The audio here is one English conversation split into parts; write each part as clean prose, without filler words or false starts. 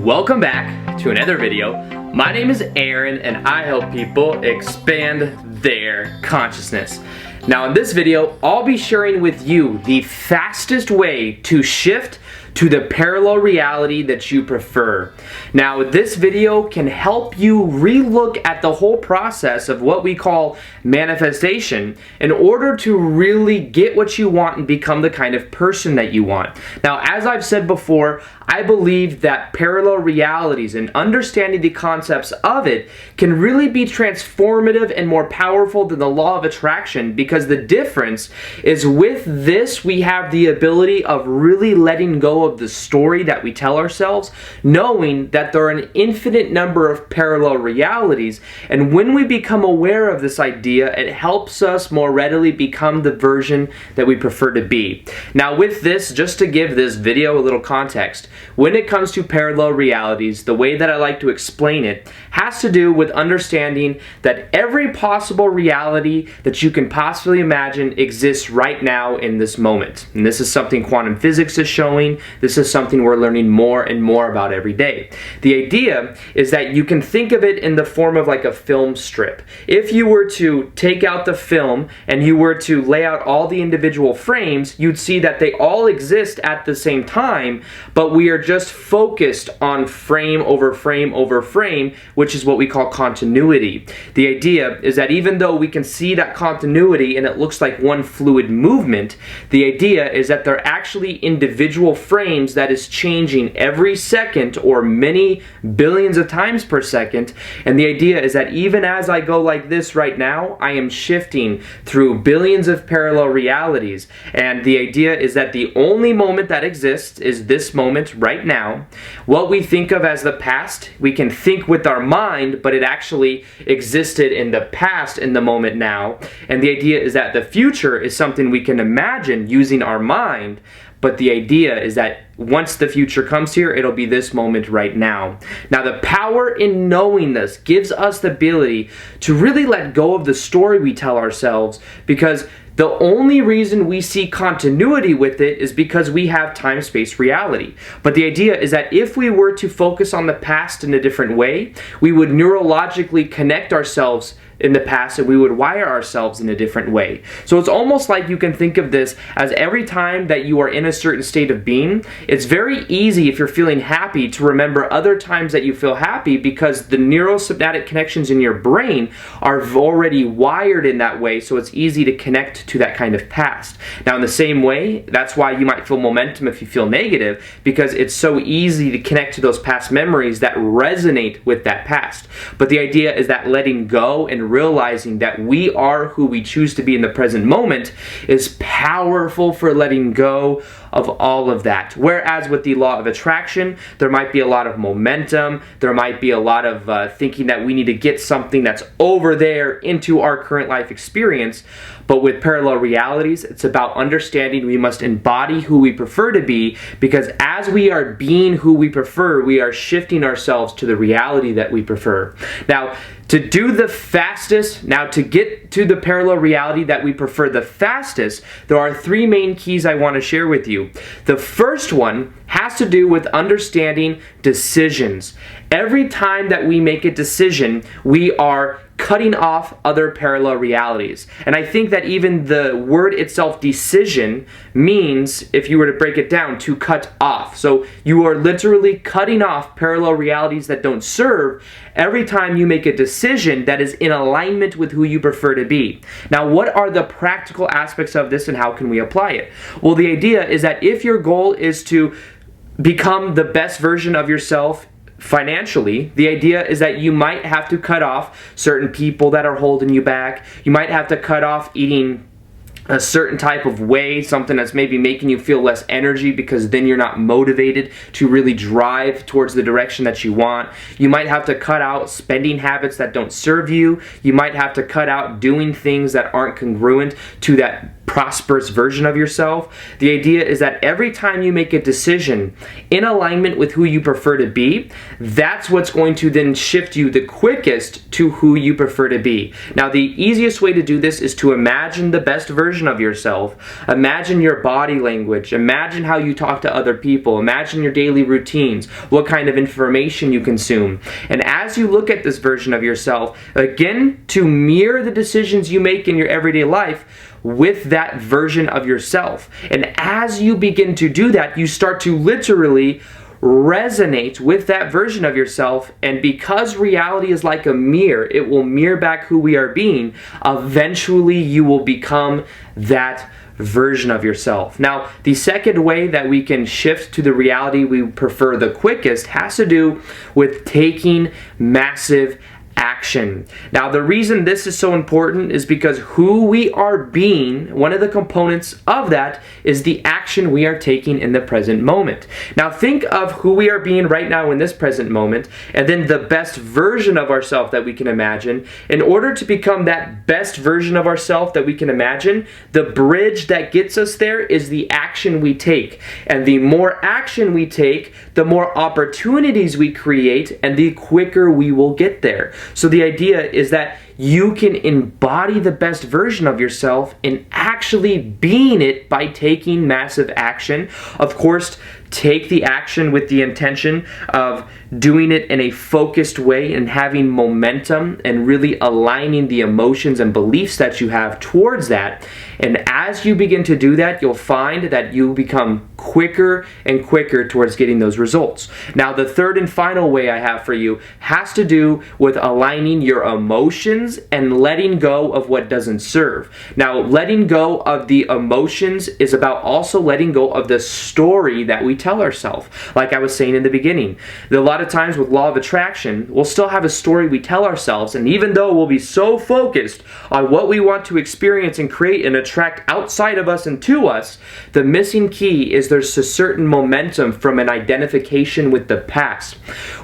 Welcome back to another video. My name is Aaron and I help people expand their consciousness. Now in this video, I'll be sharing with you the fastest way to shift to the parallel reality that you prefer. Now this video can help you relook at the whole process of what we call manifestation in order to really get what you want and become the kind of person that you want. Now as I've said before, I believe that parallel realities and understanding the concepts of it can really be transformative and more powerful than the law of attraction, because the difference is with this we have the ability of really letting go of the story that we tell ourselves, knowing that there are an infinite number of parallel realities, and when we become aware of this idea, it helps us more readily become the version that we prefer to be. Now with this, just to give this video a little context, when it comes to parallel realities, the way that I like to explain it has to do with understanding that every possible reality that you can possibly imagine exists right now in this moment. And this is something quantum physics is showing. This is something we're learning more and more about every day. The idea is that you can think of it in the form of like a film strip. If you were to take out the film and you were to lay out all the individual frames, you'd see that they all exist at the same time, but we are just focused on frame over frame over frame, which is what we call continuity. The idea is that even though we can see that continuity and it looks like one fluid movement, the idea is that they're actually individual frames that is changing every second or many billions of times per second. And the idea is that even as I go like this right now, I am shifting through billions of parallel realities. And the idea is that the only moment that exists is this moment right now. What we think of as the past, we can think with our mind, but it actually existed in the past in the moment now. And the idea is that the future is something we can imagine using our mind, but the idea is that once the future comes here, it'll be this moment right now. Now the power in knowing this gives us the ability to really let go of the story we tell ourselves, because the only reason we see continuity with it is because we have time-space reality. But the idea is that if we were to focus on the past in a different way, we would neurologically connect ourselves in the past and we would wire ourselves in a different way. So it's almost like you can think of this as every time that you are in a certain state of being, it's very easy if you're feeling happy to remember other times that you feel happy, because the neurosynaptic connections in your brain are already wired in that way, so it's easy to connect to that kind of past. Now in the same way, that's why you might feel momentum if you feel negative, because it's so easy to connect to those past memories that resonate with that past. But the idea is that letting go and realizing that we are who we choose to be in the present moment is powerful for letting go of all of that. Whereas with the law of attraction, there might be a lot of momentum, there might be a lot of thinking that we need to get something that's over there into our current life experience. But with parallel realities, it's about understanding we must embody who we prefer to be, because as we are being who we prefer, we are shifting ourselves to the reality that we prefer. Now, to do the fastest, to get to the parallel reality that we prefer the fastest, there are three main keys I want to share with you. The first one has to do with understanding decisions. Every time that we make a decision, we are cutting off other parallel realities. And I think that even the word itself, decision, means, if you were to break it down, to cut off. So you are literally cutting off parallel realities that don't serve every time you make a decision that is in alignment with who you prefer to be. Now, what are the practical aspects of this and how can we apply it? Well, the idea is that if your goal is to become the best version of yourself financially, the idea is that you might have to cut off certain people that are holding you back. You might have to cut off eating a certain type of way, something that's maybe making you feel less energy, because then you're not motivated to really drive towards the direction that you want. You might have to cut out spending habits that don't serve you. You might have to cut out doing things that aren't congruent to that prosperous version of yourself. The idea is that every time you make a decision in alignment with who you prefer to be, that's what's going to then shift you the quickest to who you prefer to be. Now, the easiest way to do this is to imagine the best version of yourself. Imagine your body language. Imagine how you talk to other people. Imagine your daily routines, what kind of information you consume. And as you look at this version of yourself, again, to mirror the decisions you make in your everyday life with that version of yourself. And as you begin to do that, you start to literally resonate with that version of yourself, and because reality is like a mirror, it will mirror back who we are being. Eventually you will become that version of yourself. Now, the second way that we can shift to the reality we prefer the quickest has to do with taking massive action. Now, the reason this is so important is because who we are being, one of the components of that is the action we are taking in the present moment. Now, think of who we are being right now in this present moment, and then the best version of ourselves that we can imagine. In order to become that best version of ourselves that we can imagine, the bridge that gets us there is the action we take. And the more action we take, the more opportunities we create, and the quicker we will get there. So the idea is that you can embody the best version of yourself in actually being it by taking massive action. Of course, take the action with the intention of doing it in a focused way and having momentum and really aligning the emotions and beliefs that you have towards that. And as you begin to do that, you'll find that you become quicker and quicker towards getting those results. Now, the third and final way I have for you has to do with aligning your emotions and letting go of what doesn't serve. Now, letting go of the emotions is about also letting go of the story that we tell ourselves. Like I was saying in the beginning, a lot of times with law of attraction, we'll still have a story we tell ourselves, and even though we'll be so focused on what we want to experience and create and attract outside of us and to us, the missing key is there's a certain momentum from an identification with the past.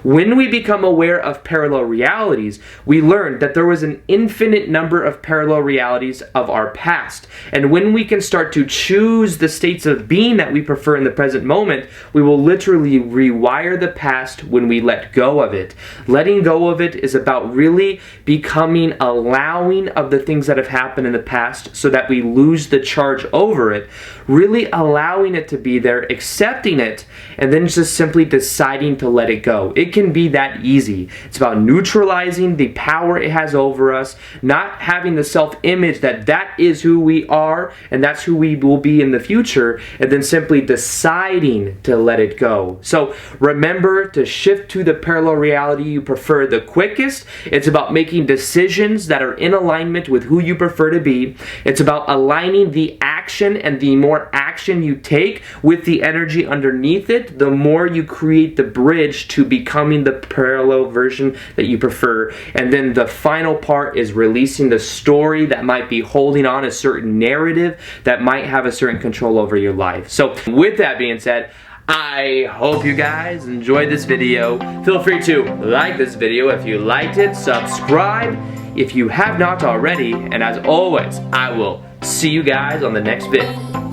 When we become aware of parallel realities, we learn that there was an infinite number of parallel realities of our past. And when we can start to choose the states of being that we prefer in the present moment, we will literally rewire the past when we let go of it. Letting go of it is about really becoming allowing of the things that have happened in the past so that we lose the charge over it, really allowing it to be there, accepting it, and then just simply deciding to let it go. It can be that easy. It's about neutralizing the power it has over us, not having the self-image that that is who we are and that's who we will be in the future, and then simply deciding to let it go. So remember to shift to the parallel reality you prefer the quickest. It's about making decisions that are in alignment with who you prefer to be. It's about aligning the action, and the more action you take with the energy underneath it, the more you create the bridge to becoming the parallel version that you prefer. And then the final part is releasing the story that might be holding on a certain narrative that might have a certain control over your life. So with that being said, I hope you guys enjoyed this video. Feel free to like this video if you liked it, subscribe if you have not already, and as always, I will see you guys on the next vid.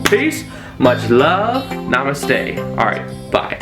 Peace, much love, namaste. Alright, bye.